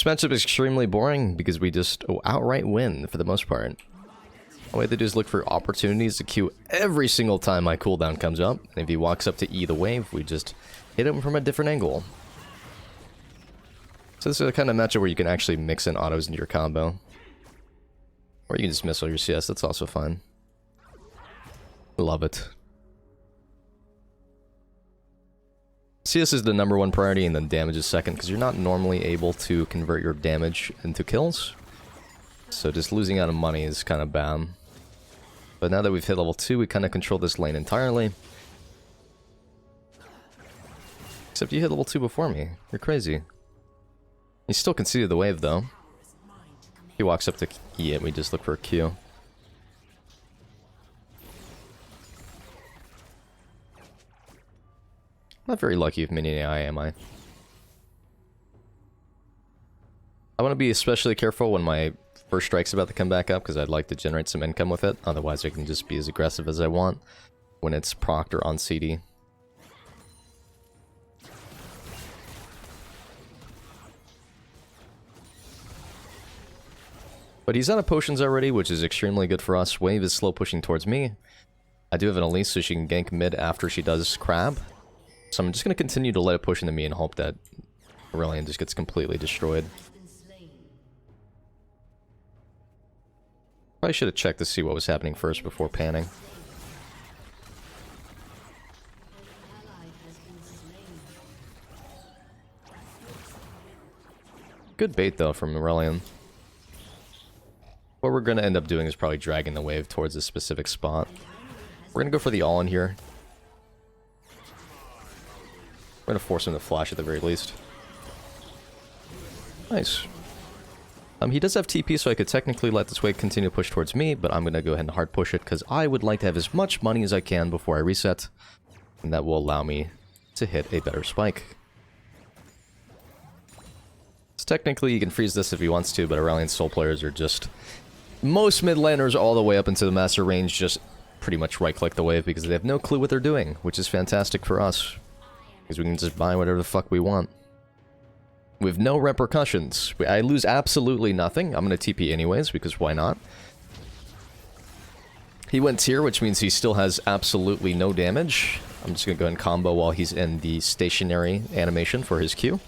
matchup is extremely boring because we just outright win for the most part. All we have to do is look for opportunities to Q every single time my cooldown comes up. And if he walks up to E the wave, we just hit him from a different angle. So this is the kind of matchup where you can actually mix in autos into your combo. Or you can just missile your CS, that's also fine. Love it. CS is the #1 priority and then damage is second, because you're not normally able to convert your damage into kills. So just losing out on money is kind of bad. But now that we've hit level 2, we kind of control this lane entirely. Except you hit level 2 before me. You're crazy. You still conceded the wave though. He walks up to E and we just look for a Q. Not very lucky with minion AI, am I? I want to be especially careful when my first strike's about to come back up, because I'd like to generate some income with it. Otherwise I can just be as aggressive as I want when it's procced or on CD. But he's out of potions already, which is extremely good for us. Wave is slow pushing towards me. I do have an Elise, so she can gank mid after she does crab. So I'm just going to continue to let it push into me and hope that Aurelion just gets completely destroyed. Probably should have checked to see what was happening first before panning. Good bait though from Aurelion. What we're going to end up doing is probably dragging the wave towards a specific spot. We're going to go for the all-in here. We're going to force him to flash at the very least. Nice. He does have TP, so I could technically let this wave continue to push towards me, but I'm going to go ahead and hard push it, because I would like to have as much money as I can before I reset. And that will allow me to hit a better spike. So technically, you can freeze this if he wants to, but Aurelion Soul players are just... Most mid laners all the way up into the master range just pretty much right-click the wave because they have no clue what they're doing, which is fantastic for us. Because we can just buy whatever the fuck we want. With no repercussions. I lose absolutely nothing. I'm going to TP anyways, because why not? He went tier, which means he still has absolutely no damage. I'm just going to go and combo while he's in the stationary animation for his Q.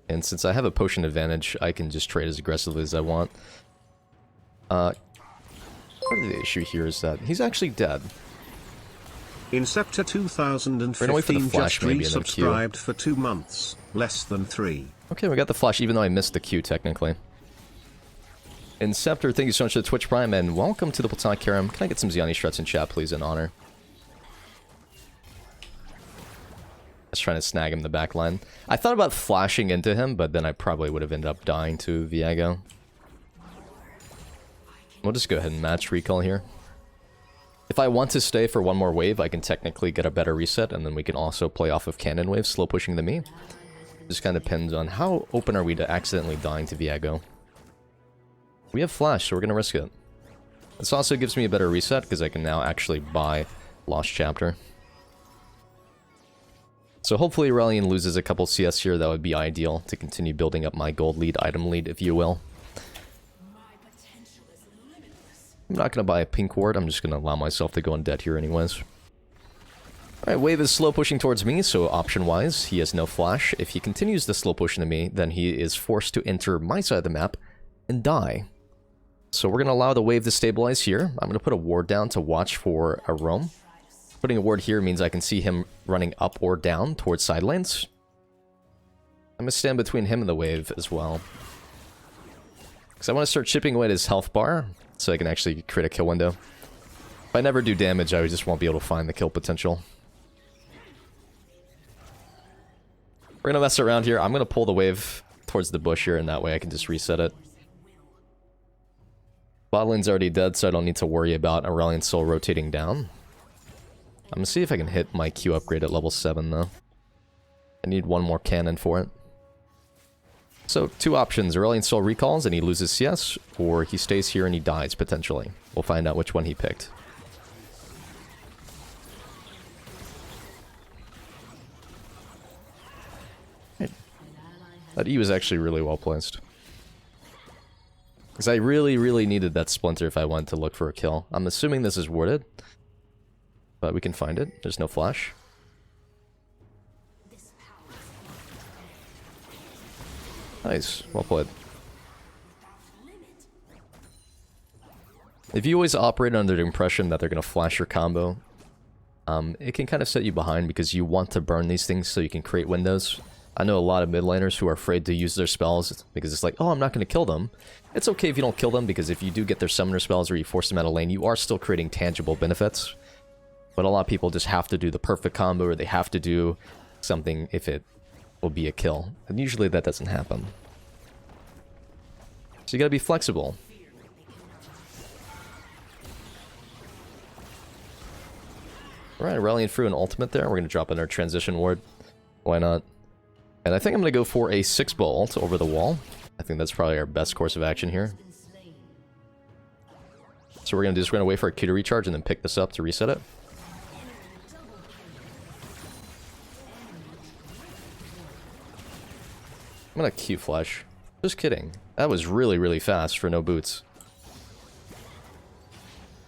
And since I have a potion advantage, I can just trade as aggressively as I want. Part of the issue here is that he's actually dead. Inceptor 2015 just resubscribed for 2 months, less than 3. Okay, we got the flash, even though I missed the Q, technically. Inceptor, thank you so much for the Twitch Prime, and welcome to the Platonic Harem. Can I get some Zianni struts in chat, please, in honor? I was trying to snag him in the back line. I thought about flashing into him, but then I probably would have ended up dying to Viego. We'll just go ahead and match recall here. If I want to stay for one more wave, I can technically get a better reset, and then we can also play off of cannon waves, slow pushing to me. Just kind of depends on how open are we to accidentally dying to Viego. We have flash, so we're going to risk it. This also gives me a better reset, because I can now actually buy Lost Chapter. So hopefully Aurelion loses a couple CS here. That would be ideal to continue building up my gold lead, item lead, if you will. I'm not going to buy a pink ward, I'm just going to allow myself to go in debt here anyways. Alright, wave is slow pushing towards me, so option-wise, he has no flash. If he continues the slow push into me, then he is forced to enter my side of the map and die. So we're going to allow the wave to stabilize here. I'm going to put a ward down to watch for a roam. Putting a ward here means I can see him running up or down towards side lanes. I'm going to stand between him and the wave as well. Because I want to start chipping away at his health bar, so I can actually create a kill window. If I never do damage, I just won't be able to find the kill potential. We're going to mess around here. I'm going to pull the wave towards the bush here, and that way I can just reset it. Bot lane's already dead, so I don't need to worry about Aurelion Soul rotating down. I'm going to see if I can hit my Q upgrade at level 7, though. I need one more cannon for it. So, 2 options. Aurelion Soul recalls and he loses CS, or he stays here and he dies, potentially. We'll find out which one he picked. That E was actually really well placed. Because I really, really needed that splinter if I wanted to look for a kill. I'm assuming this is warded. But we can find it. There's no flash. Nice. Well played. If you always operate under the impression that they're going to flash your combo, it can kind of set you behind because you want to burn these things so you can create windows. I know a lot of mid laners who are afraid to use their spells because it's like, oh, I'm not going to kill them. It's okay if you don't kill them because if you do get their summoner spells or you force them out of lane, you are still creating tangible benefits. But a lot of people just have to do the perfect combo or they have to do something if it will be a kill. And usually that doesn't happen. So you gotta be flexible. Alright, rallying through an ultimate there. We're gonna drop in our transition ward. Why not? And I think I'm gonna go for a 6-ball ult over the wall. I think that's probably our best course of action here. So we're gonna do is we're gonna wait for a Q to recharge and then pick this up to reset it. I'm gonna Q flash. Just kidding. That was really, really fast for no boots.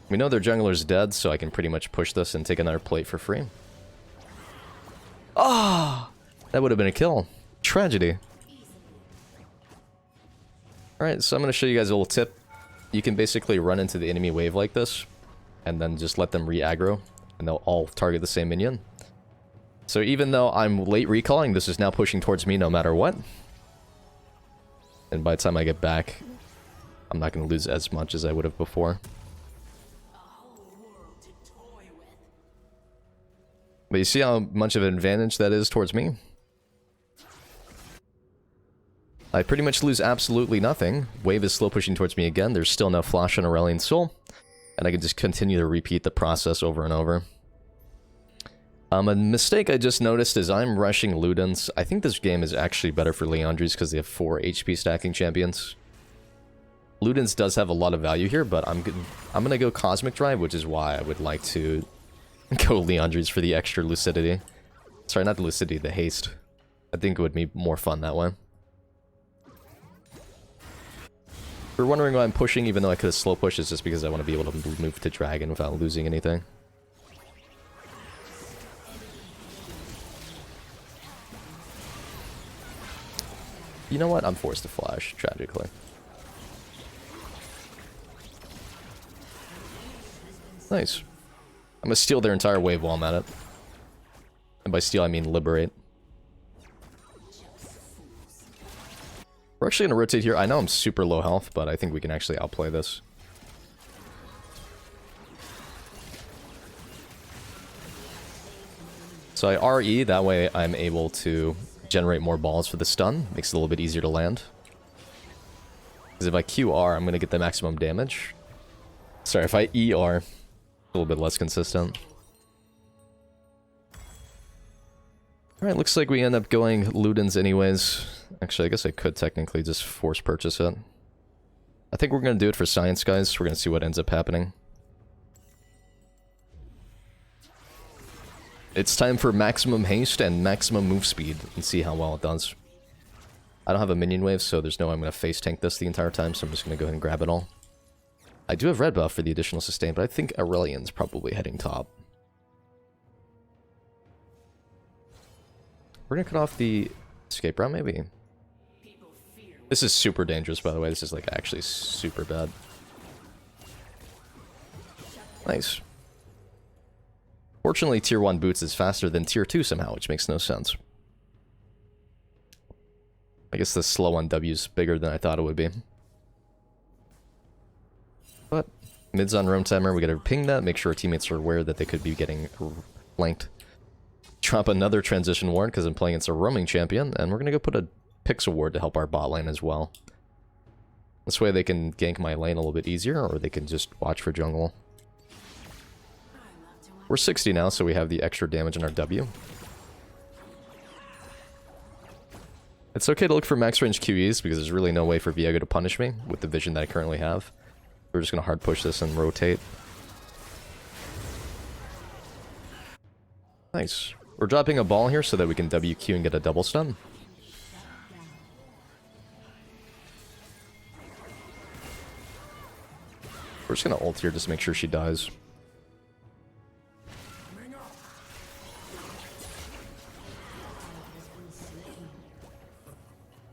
We know their jungler's dead, so I can pretty much push this and take another plate for free. Ah! That would have been a kill. Tragedy. Alright, so I'm going to show you guys a little tip. You can basically run into the enemy wave like this, and then just let them re-aggro, and they'll all target the same minion. So even though I'm late recalling, this is now pushing towards me no matter what. And by the time I get back, I'm not going to lose as much as I would have before. But you see how much of an advantage that is towards me? I pretty much lose absolutely nothing. Wave is slow pushing towards me again. There's still no flash on Aurelion Soul. And I can just continue to repeat the process over and over. A mistake I just noticed is I'm rushing Ludens. I think this game is actually better for Liandry's because they have 4 HP stacking champions. Ludens does have a lot of value here, but I'm gonna go Cosmic Drive, which is why I would like to go Liandry's for the extra lucidity. Sorry, not the lucidity, the haste. I think it would be more fun that way. If you're wondering why I'm pushing, even though I could have slow pushed, it's just because I want to be able to move to Dragon without losing anything. You know what? I'm forced to flash, tragically. Nice. I'm gonna steal their entire wave while I'm at it. And by steal, I mean liberate. We're actually gonna rotate here. I know I'm super low health, but I think we can actually outplay this. So I RE, that way I'm able to generate more balls for the stun. Makes it a little bit easier to land. Because if I QR, I'm gonna get the maximum damage. Sorry, if I ER, a little bit less consistent. Alright, looks like we end up going Ludens anyways. Actually, I guess I could technically just force purchase it. I think we're going to do it for science, guys. We're going to see what ends up happening. It's time for maximum haste and maximum move speed and see how well it does. I don't have a minion wave, so there's no way I'm going to face tank this the entire time, so I'm just going to go ahead and grab it all. I do have red buff for the additional sustain, but I think Aurelion's probably heading top. We're gonna cut off the escape route, maybe. This is super dangerous, by the way. This is, like, actually super bad. Nice. Fortunately, tier 1 boots is faster than tier 2 somehow, which makes no sense. I guess the slow on W is bigger than I thought it would be. But mid's on roam timer, we gotta ping that, make sure our teammates are aware that they could be getting flanked. Drop another transition ward because I'm playing against a roaming champion, and we're gonna go put a Pixel ward to help our bot lane as well. This way they can gank my lane a little bit easier, or they can just watch for jungle. We're 60 now, so we have the extra damage in our W. It's okay to look for max range QEs because there's really no way for Viego to punish me with the vision that I currently have. We're just gonna hard push this and rotate. Nice. We're dropping a ball here so that we can WQ and get a double stun. We're just gonna ult here just to make sure she dies.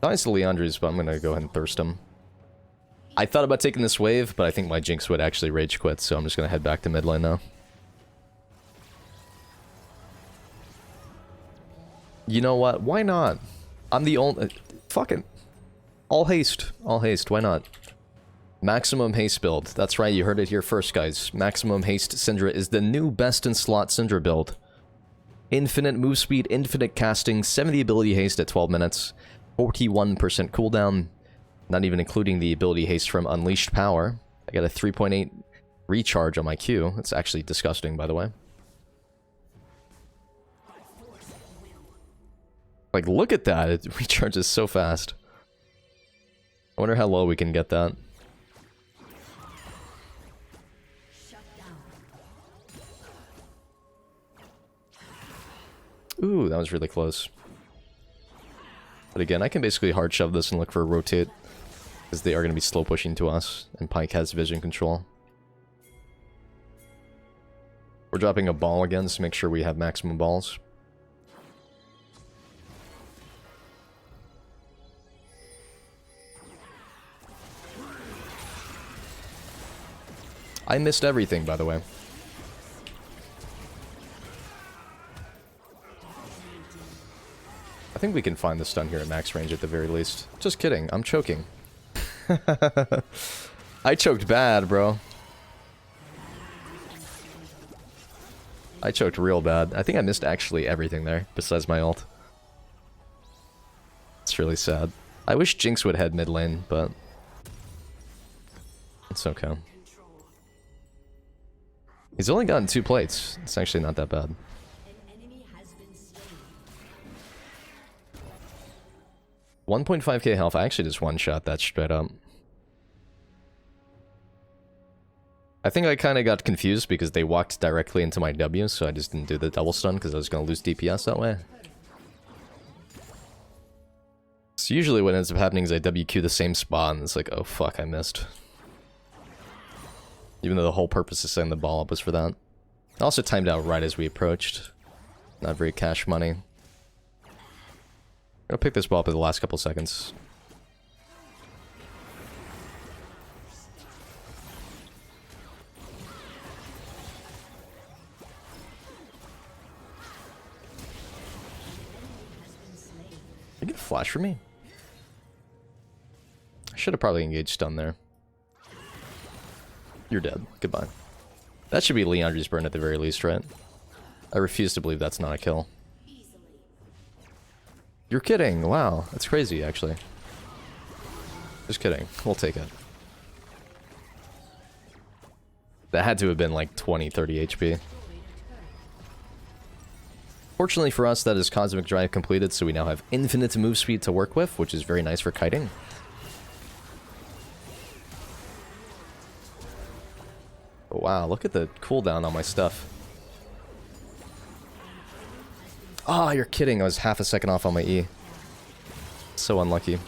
Nice to Leandre's, but I'm gonna go ahead and thirst him. I thought about taking this wave, but I think my Jinx would actually rage quit, so I'm just gonna head back to mid lane now. You know what? Why not? I'm the only... fucking... All haste. All haste. Why not? Maximum haste build. That's right, you heard it here first, guys. Maximum haste Syndra is the new best-in-slot Syndra build. Infinite move speed, infinite casting, 70 ability haste at 12 minutes, 41% cooldown, not even including the ability haste from Unleashed Power. I got a 3.8 recharge on my Q. That's actually disgusting, by the way. Like, look at that. It recharges so fast. I wonder how low we can get that. Ooh, that was really close. But again, I can basically hard shove this and look for a rotate, because they are going to be slow pushing to us, and Pyke has vision control. We're dropping a ball again to make sure we have maximum balls. I missed everything, by the way. I think we can find the stun here at max range at the very least. Just kidding, I'm choking. I choked bad, bro. I choked real bad. I think I missed actually everything there, besides my ult. It's really sad. I wish Jinx would head mid lane, but... it's okay. He's only gotten 2 plates. It's actually not that bad. 1.5k health. I actually just one-shot that straight up. I think I kind of got confused because they walked directly into my W, so I just didn't do the double stun because I was going to lose DPS that way. So usually what ends up happening is I WQ the same spot and it's like, oh fuck, I missed. Even though the whole purpose of setting the ball up was for that. I also timed out right as we approached. Not very cash money. I'll pick this ball up in the last couple seconds. You get a flash for me? I should have probably engaged stun there. You're dead. Goodbye. That should be Leandre's burn at the very least, right? I refuse to believe that's not a kill. You're kidding. Wow. That's crazy, actually. Just kidding. We'll take it. That had to have been like 20, 30 HP. Fortunately for us, that is Cosmic Drive completed, so we now have infinite move speed to work with, which is very nice for kiting. But wow, look at the cooldown on my stuff. Ah, oh, you're kidding. I was half a second off on my E. So unlucky.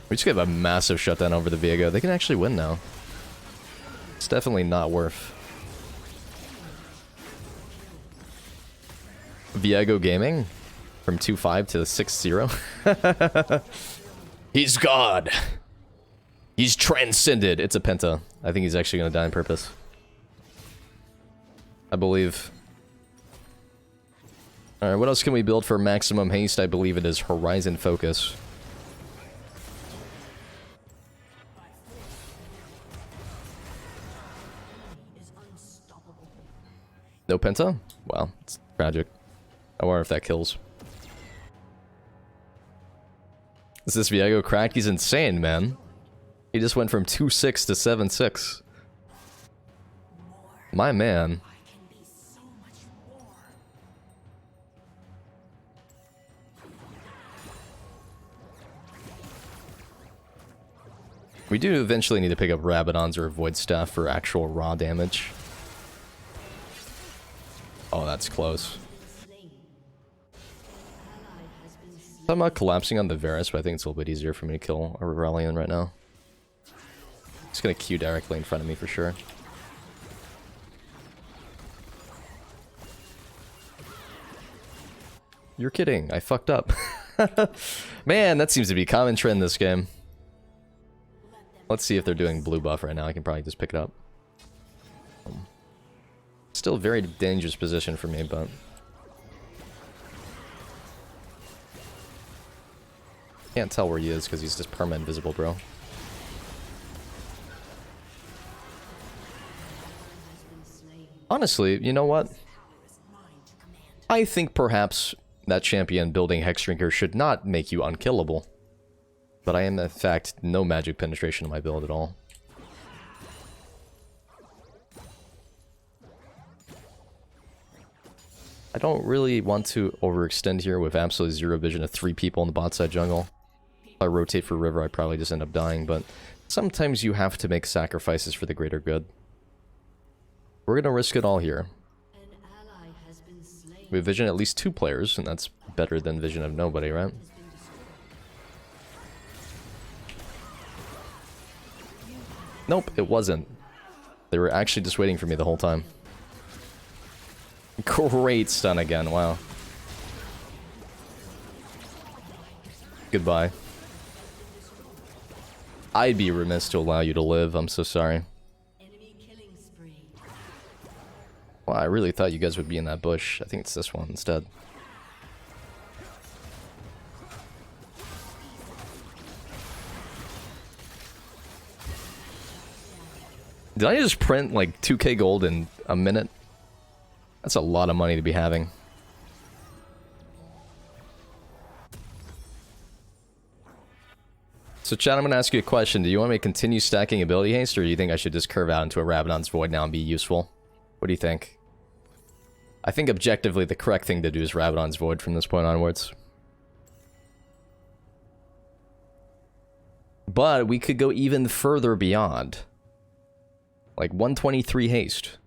We just get a massive shutdown over the Viego. They can actually win now. It's definitely not worth. Viego Gaming from 2-5 to 6-0. He's God. He's transcended. It's a penta. I think he's actually going to die on purpose. I believe. Alright, what else can we build for maximum haste? I believe it is Horizon Focus. No penta? Wow, it's tragic. I wonder if that kills. Is this Viego cracked? He's insane, man. He just went from 2-6 to 7-6. My man. We do eventually need to pick up Rabadons or Void Staff for actual raw damage. Oh, that's close. I'm not collapsing on the Varus, but I think it's a little bit easier for me to kill a Aurelion right now. He's It's gonna queue directly in front of me for sure. You're kidding. I fucked up. Man, that seems to be a common trend this game. Let's see if they're doing blue buff right now. I can probably just pick it up. Still a very dangerous position for me, but... Can't tell where he is because he's just perma invisible, bro. Honestly, you know what? I think perhaps that champion building Hexdrinker should not make you unkillable. But I am, in fact, no magic penetration in my build at all. I don't really want to overextend here with absolutely zero vision of 3 people in the bot side jungle. If I rotate for river, I probably just end up dying, but sometimes you have to make sacrifices for the greater good. We're gonna risk it all here. We have vision at least 2 players, and that's better than vision of nobody, right? Nope, it wasn't. They were actually just waiting for me the whole time. Great stun again, wow. Goodbye. I'd be remiss to allow you to live, I'm so sorry. Well, I really thought you guys would be in that bush. I think it's this one instead. Did I just print like 2k gold in a minute? That's a lot of money to be having. So chat, I'm gonna ask you a question. Do you want me to continue stacking ability haste, or do you think I should just curve out into a Rabadon's Void now and be useful? What do you think? I think objectively the correct thing to do is Rabadon's Void from this point onwards. But we could go even further beyond. Like 123 haste.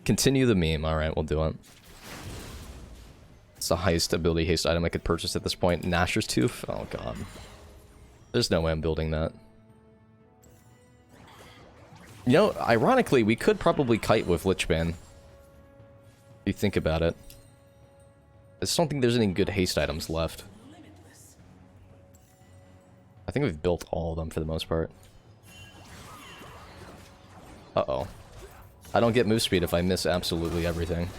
Continue the meme. Alright, we'll do it. It's the highest ability haste item I could purchase at this point. Nashor's Tooth? Oh god. There's no way I'm building that. You know, ironically, we could probably kite with Lichbane. If you think about it. I just don't think there's any good haste items left. I think we've built all of them for the most part. Uh-oh. I don't get move speed if I miss absolutely everything.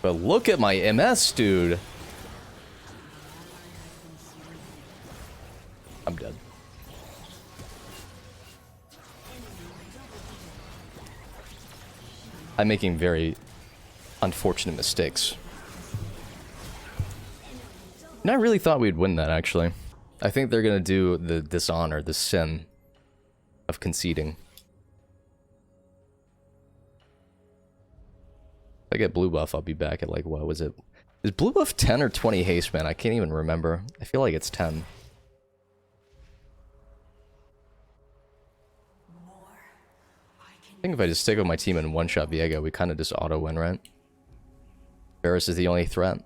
But look at my MS, dude! I'm dead. I'm making very unfortunate mistakes. And I really thought we'd win that, actually. I think they're gonna do the dishonor, the sin of conceding. If I get blue buff, I'll be back at like, what was it? Is blue buff 10 or 20 haste, man? I can't even remember. I feel like it's 10. I think if I just stick with my team and one-shot Viego, we kind of just auto-win, right? Varus is the only threat.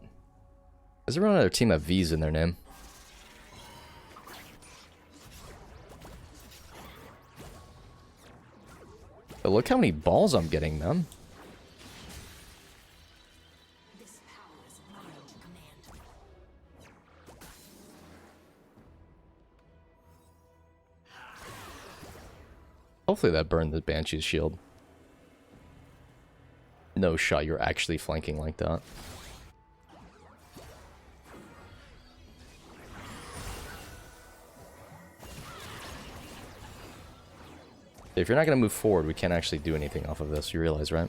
Does everyone on their team have V's in their name? But look how many balls I'm getting, man. Hopefully that burned the Banshee's shield. No shot, you're actually flanking like that. If you're not going to move forward, we can't actually do anything off of this, you realize, right?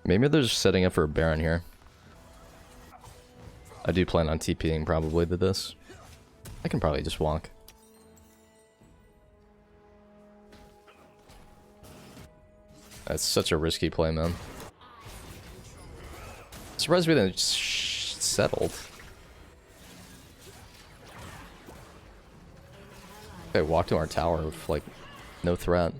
Maybe they're just setting up for a Baron here. I do plan on TPing probably to this. I can probably just walk. That's such a risky play, man. Surprised we didn't settled. guy walked to our tower with, like, no threat.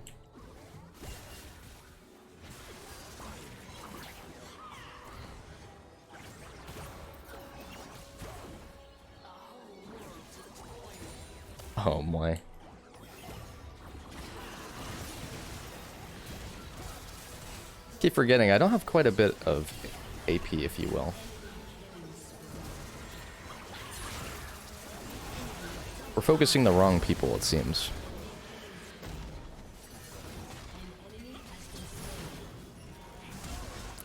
Oh my. Keep forgetting, I don't have quite a bit of AP, if you will. We're focusing the wrong people, it seems.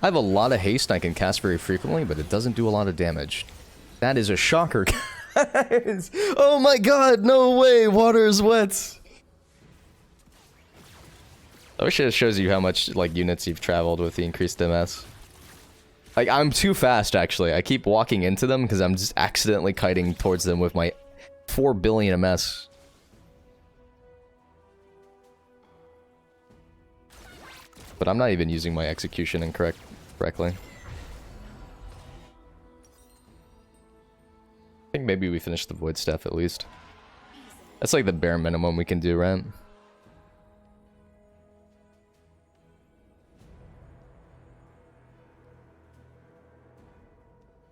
I have a lot of haste and I can cast very frequently, but it doesn't do a lot of damage. That is a shocker, guys! Oh my god, no way! Water is wet! I wish it shows you how much, like, units you've traveled with the increased MS. Like, I'm too fast, actually. I keep walking into them because I'm just accidentally kiting towards them with my 4 billion MS. But I'm not even using my execution correctly. I think maybe we finish the void staff at least. That's like the bare minimum we can do, right?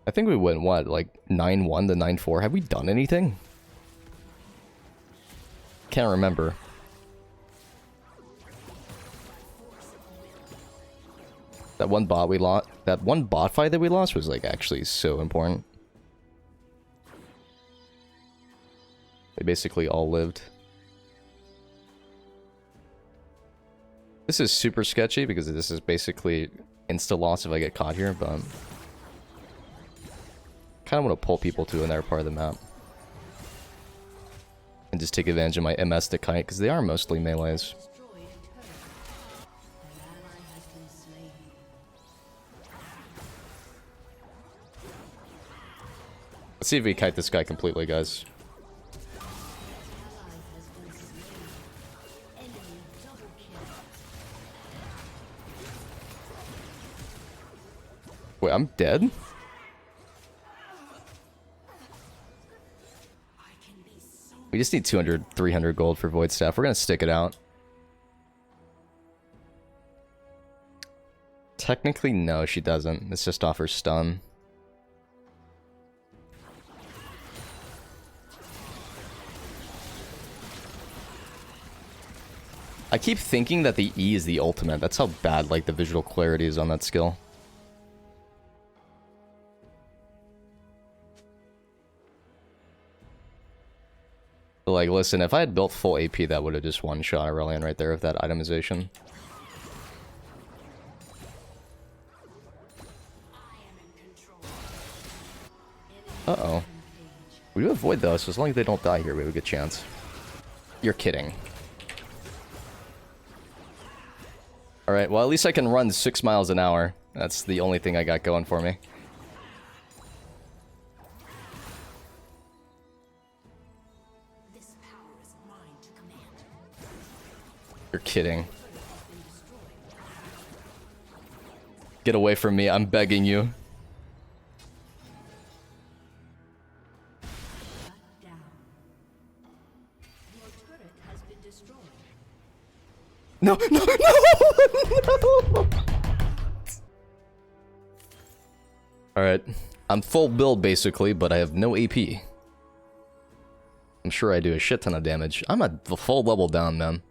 I think we went, what, like 9-1 to 9-4? Have we done anything? Can't remember. That one bot we lost, that one bot fight that we lost was, like, actually so important. They basically all lived. This is super sketchy because this is basically insta loss if I get caught here, but kind of want to pull people to another part of the map and just take advantage of my MS to kite because they are mostly melees. Let's see if we kite this guy completely, guys. Wait, I'm dead? We just need 200, 300 gold for Void Staff. We're gonna stick it out. Technically, no, she doesn't. It's just off her stun. I keep thinking that the E is the ultimate. That's how bad, like, the visual clarity is on that skill. But, like, listen, if I had built full AP, that would have just one-shot Aurelion right there with that itemization. Uh-oh. We do avoid though, so as long as they don't die here, we have a good chance. You're kidding. Alright, well, at least I can run 6 miles an hour. That's the only thing I got going for me. You're kidding. Get away from me, I'm begging you. No, no, no, no! Alright. I'm full build, basically, but I have no AP. I'm sure I do a shit ton of damage. I'm at the full level down, man.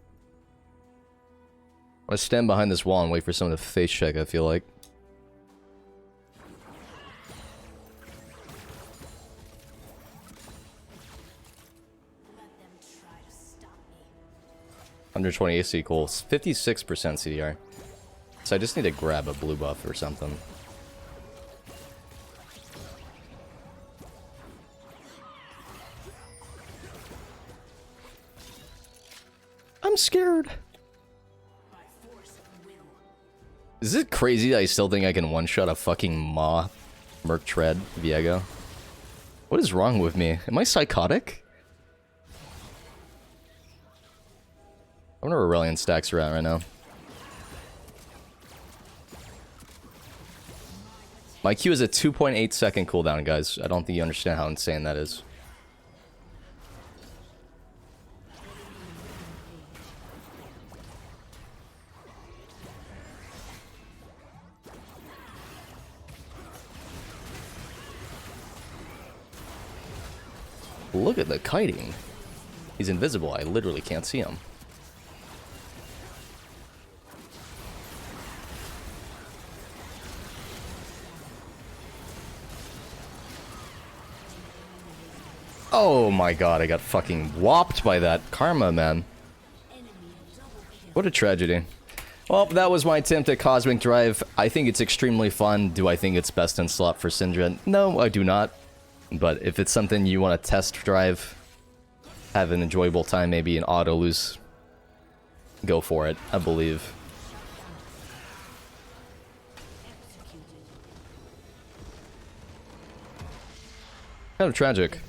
I'm gonna stand behind this wall and wait for someone to face check, I feel like. Under 20 AC, cool. 56% CDR. So I just need to grab a blue buff or something. I'm scared. Is it crazy that I still think I can one-shot a fucking Maw Merc Tread Viego? What is wrong with me? Am I psychotic? I wonder where Aurelion stacks are at right now. My Q is a 2.8 second cooldown, guys. I don't think you understand how insane that is. Look at the kiting. He's invisible. I literally can't see him. Oh my god, I got fucking whopped by that karma, man. What a tragedy. Well, that was my attempt at Cosmic Drive. I think it's extremely fun. Do I think it's best in slot for Syndra? No, I do not. But if it's something you want to test drive, have an enjoyable time, maybe an auto lose, go for it, I believe. Kind of tragic.